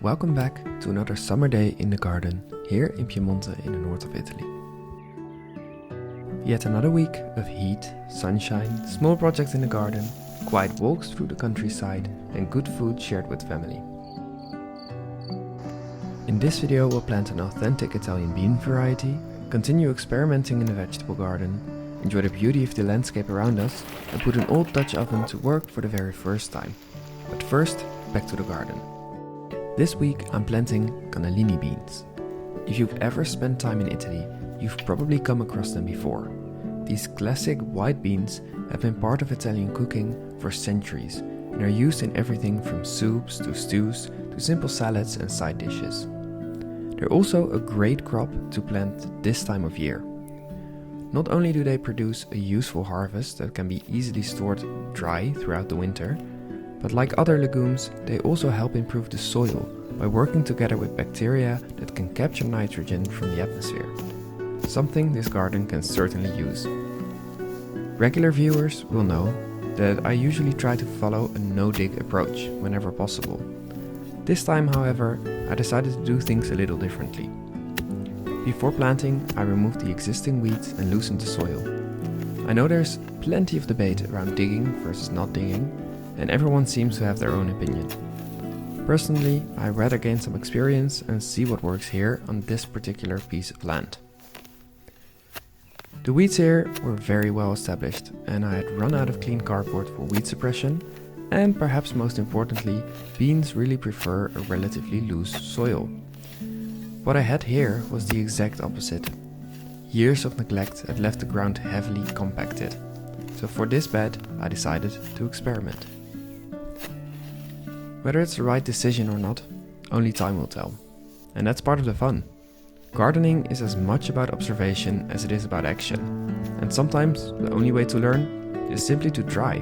Welcome back to another summer day in the garden here in Piemonte in the north of Italy. Yet another week of heat, sunshine, small projects in the garden, quiet walks through the countryside and good food shared with family. In this video we'll plant an authentic Italian bean variety, continue experimenting in the vegetable garden, enjoy the beauty of the landscape around us and put an old Dutch oven to work for the very first time. But first, back to the garden. This week I'm planting cannellini beans. If you've ever spent time in Italy, you've probably come across them before. These classic white beans have been part of Italian cooking for centuries and are used in everything from soups to stews to simple salads and side dishes. They're also a great crop to plant this time of year. Not only do they produce a useful harvest that can be easily stored dry throughout the winter, but like other legumes, they also help improve the soil by working together with bacteria that can capture nitrogen from the atmosphere. Something this garden can certainly use. Regular viewers will know that I usually try to follow a no-dig approach whenever possible. This time, however, I decided to do things a little differently. Before planting, I removed the existing weeds and loosened the soil. I know there's plenty of debate around digging versus not digging, and everyone seems to have their own opinion. Personally, I rather gain some experience and see what works here on this particular piece of land. The weeds here were very well established and I had run out of clean cardboard for weed suppression, and perhaps most importantly, beans really prefer a relatively loose soil. What I had here was the exact opposite. Years of neglect had left the ground heavily compacted. So for this bed, I decided to experiment. Whether it's the right decision or not, only time will tell. And that's part of the fun. Gardening is as much about observation as it is about action. And sometimes the only way to learn is simply to try.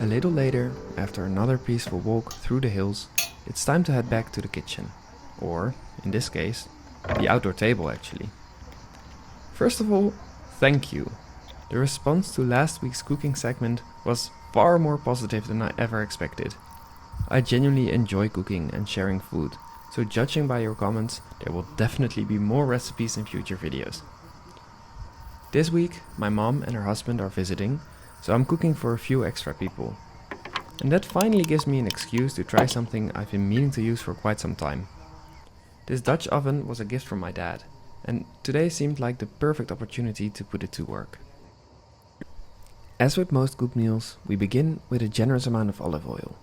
A little later, after another peaceful walk through the hills, it's time to head back to the kitchen. Or, in this case, the outdoor table actually. First of all, thank you. The response to last week's cooking segment was far more positive than I ever expected. I genuinely enjoy cooking and sharing food, so judging by your comments, there will definitely be more recipes in future videos. This week, my mom and her husband are visiting, so I'm cooking for a few extra people. And that finally gives me an excuse to try something I've been meaning to use for quite some time. This Dutch oven was a gift from my dad, and today seemed like the perfect opportunity to put it to work. As with most good meals, we begin with a generous amount of olive oil.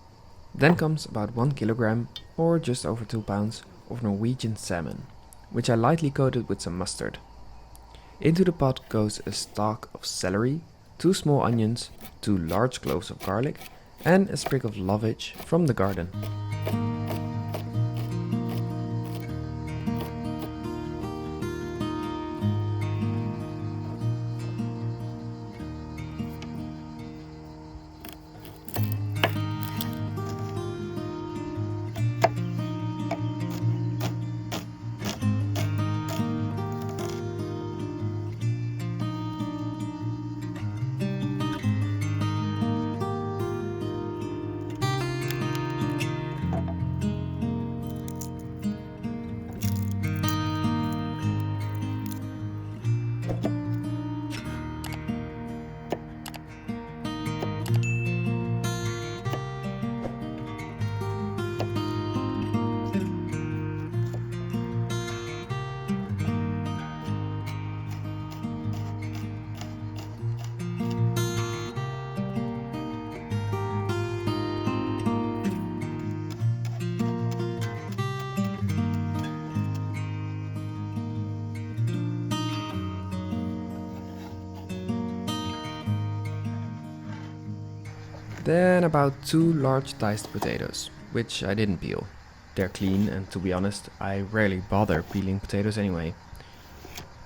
Then comes about 1 kilogram, or just over 2 pounds, of Norwegian salmon, which I lightly coated with some mustard. Into the pot goes a stalk of celery, 2 small onions, 2 large cloves of garlic, and a sprig of lovage from the garden. Then about 2 large diced potatoes, which I didn't peel. They're clean, and to be honest, I rarely bother peeling potatoes anyway.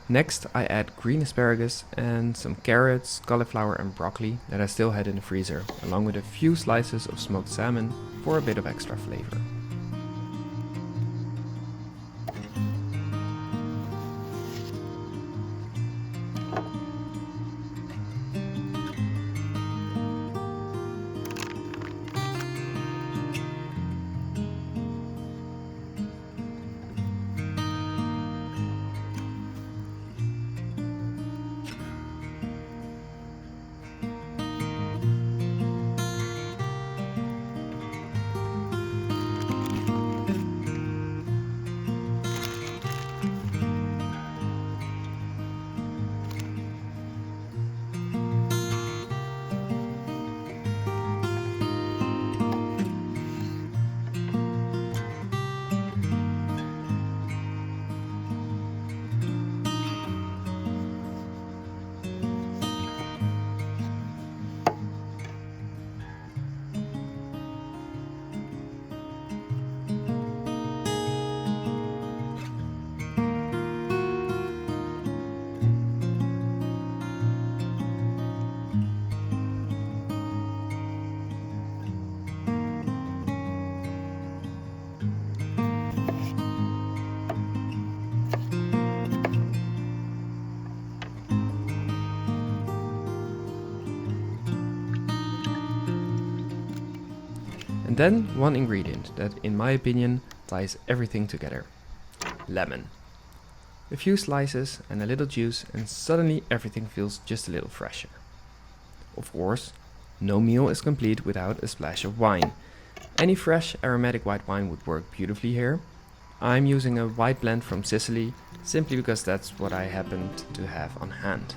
Next I add green asparagus and some carrots, cauliflower and broccoli that I still had in the freezer, along with a few slices of smoked salmon for a bit of extra flavor. And then one ingredient that, in my opinion, ties everything together. Lemon. A few slices and a little juice and suddenly everything feels just a little fresher. Of course, no meal is complete without a splash of wine. Any fresh aromatic white wine would work beautifully here. I'm using a white blend from Sicily simply because that's what I happened to have on hand.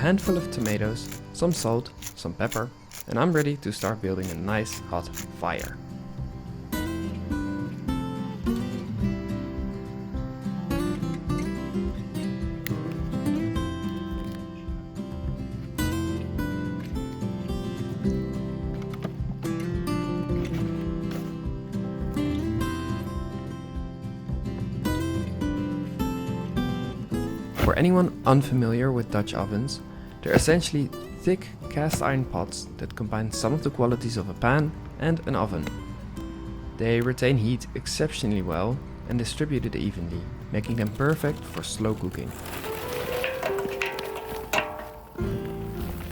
handful of tomatoes, some salt, some pepper, and I'm ready to start building a nice hot fire. For anyone unfamiliar with Dutch ovens, they're essentially thick cast iron pots that combine some of the qualities of a pan and an oven. They retain heat exceptionally well and distribute it evenly, making them perfect for slow cooking.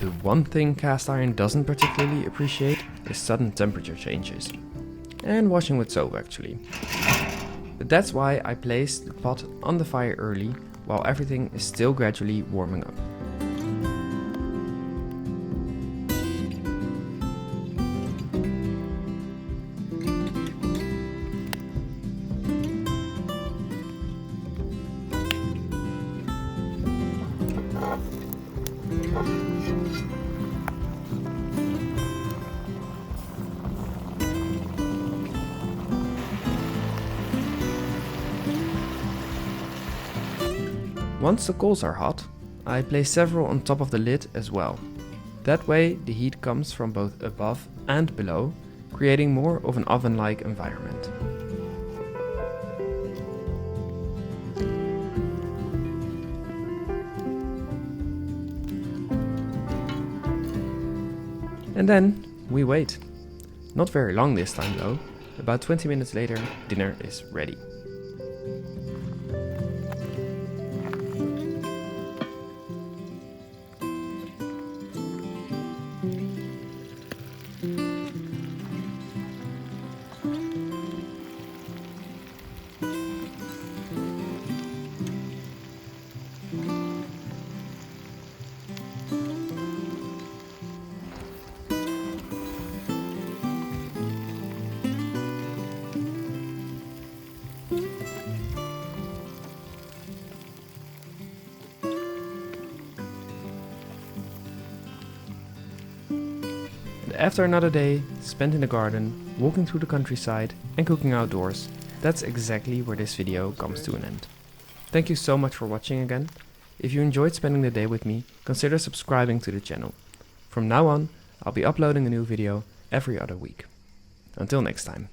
The one thing cast iron doesn't particularly appreciate is sudden temperature changes. And washing with soap actually. But that's why I placed the pot on the fire early while everything is still gradually warming up. Once the coals are hot, I place several on top of the lid as well. That way the heat comes from both above and below, creating more of an oven-like environment. And then we wait. Not very long this time though. About 20 minutes later, dinner is ready. After another day spent in the garden, walking through the countryside and cooking outdoors, that's exactly where this video comes to an end. Thank you so much for watching again. If you enjoyed spending the day with me, consider subscribing to the channel. From now on, I'll be uploading a new video every other week. Until next time.